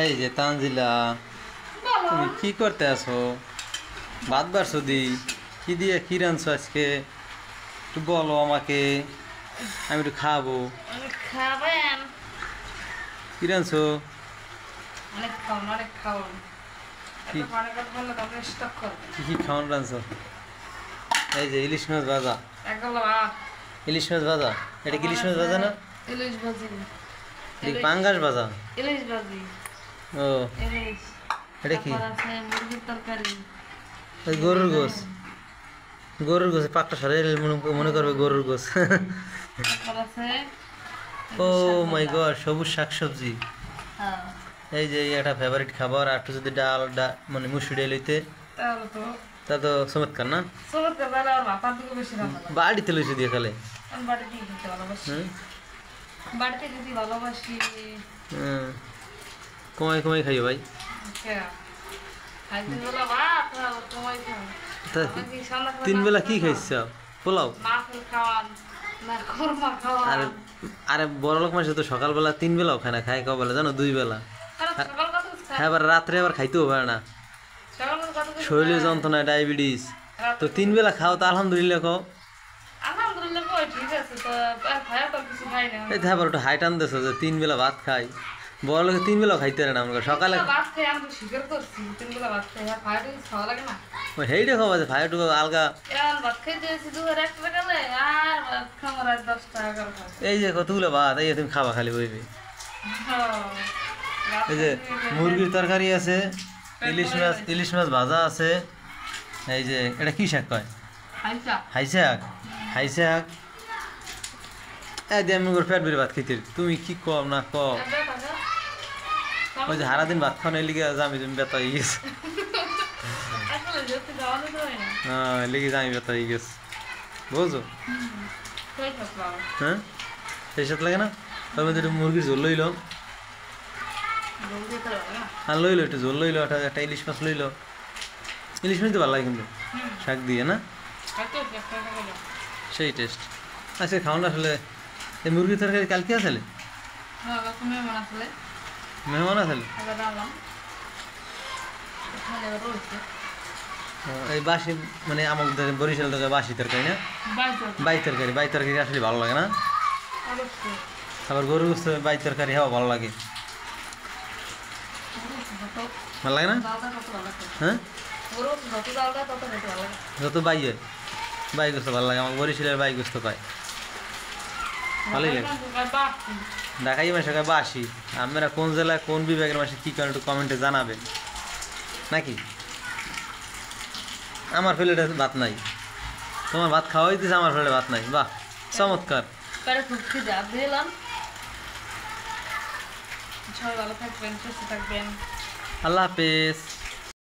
এই যে তানজিলা, তুমি কি করতে আছো? ভাত বাড়ছো দি? কি দিয়ে কি রাঁধছো আজকে? একটু বলো আমাকে, আমি একটু খাবো। খাবেন? কি রাঁধছো? অনেক খাওয়ান, অনেক খাওয়ান। কি এত পানি কথা বললে তারপরে স্টক করবে। কি খাওয়ান রাঁধছো? এই যে ইলিশ মাছ ভাজা। একগুলো ভাত। ইলিশ মাছ ভাজা? এটা কি ইলিশ মাছ ভাজা না? ইলিশ ভাজি। এটা পাঙ্গাস ভাজা? ইলিশ ভাজি। ও, ইলিশ। এটা কি? তারপর আছে মুরগির তরকারি। ওই গরুর গোস। গরুর গোস পাকটা সরে মনে করবে গরুর গোস। তারপর আছে ও মাই গড, সবুজ শাকসবজি। হ্যাঁ। এই যে একটা ফেভারিট খাবার। আর একটু যদি ডাল মানে মুসুর ডাল হইতে তাহলে তো তা তো চমৎকার না? সমুদ্রে বেলা আর ভাতার দিকে বেশি রান্না করে। বাড়িতে লইছে দিয়ে খালে। আমি বাড়িতেই খেতে ভালোবাসি। হুম বাড়িতে খেতে ভালোবাসি। হুম। কমাই কমাই খাইও ভাই। একদিন বেলা ভাত আর তোমায় খাও। তা আমাকে সন্ধ্যা তিন বেলা কি খাইছ? পোলাও? নারকেল খাওয়ান, না কোরমা খাওয়ান। আরে আরে বড় লোক মানুষ তো সকালবেলা তিন বেলাও খায় না, খায় কবেলা জানো? দুই বেলা। কারণ সকাল কত খায়? হ্যাঁ, আবার রাত্রে আবার খাইতেও পারে না, সকাল কত কিছু শরীরে খায়? যন্ত্রণা, ডায়াবেটিস। রাতে তো তিন বেলা খাও তো আলহামদুলিল্লাহ খাও। আলহামদুলিল্লাহ কই ঠিক আছে তো খায় তো কিছু খাই না। এই তো আবার একটু হাই টানতেছো যে তিন বেলা ভাত খাই। বড় লোকে তিন বেলাও খাইতে পারে না আমরা সকালে। ভাত খাই আমি তো স্বীকার করছি তিন বেলা ভাত খাই আর খাওয়া কিছু খাওয়া লাগে না। হেইটা খাওয়া যায়, ভাইটুকু আলগা। এখন ভাত খাইতে এসেছি দুপুর 1টা গেলে আর ভাত খাবো রাত 10টা 11টা। এই যে কতগুলো ভাত, এই যে তুমি খাবা খালি বইবে। এই যে মুরগির তরকারি আছে, ইলিশ মাছ ভাজা আছে। এই যে এটা কি শাক কয়? হাই শাক। হাই শাক। এই যে আমি পেট বেড়ে ভাত খাইতে, তুমি কি কম না কম? ওই যে সারাদিন ভাত খাওয়া লিগে জামি তুমি বেতা হয়ে গেছে। হ্যাঁ, লিগে জামি বেতা হয়ে গেছে, বুঝছো? হ্যাঁ, সেই সাথে লাগে না? তবে একটু মুরগির ঝোল লইল, আর লইলো একটু ঝোল লইলো, একটা ইলিশ মাছ লইলো। ইলিশ মাছ তো ভালো লাগে কিন্তু শাক দিয়ে না, সেই টেস্ট। আজকে খাও না আসলে। এই মুরগির তরকারি কালকে আসলে মেহমান আসলে। এই বাসি মানে আমার বরিশাল থেকে বাসি তরকারি না, বাই তরকারি আসলে ভালো লাগে না? আবার গরু গোস্ত বাই তরকারি হওয়া ভালো লাগে, ভালো লাগে না? হ্যাঁ, যত বাই হয় বাই গোস্ত ভালো লাগে আমার। বরিশালের বাই গোস্ত পায় ভালোই লাগে। ঢাকাই মাসে বাসি। আপনারা কোন জেলায় কোন বিভাগের মাসে কী করেন একটু কমেন্টে জানাবেন নাকি? আমার প্লেটে ভাত নাই, তোমার ভাত খাওয়া হইতেছে, আমার প্লেটে ভাত নাই। বাহ, চমৎকার। সবাই ভালো থাকবেন, সুস্থ থাকবেন। আল্লাহ হাফেজ।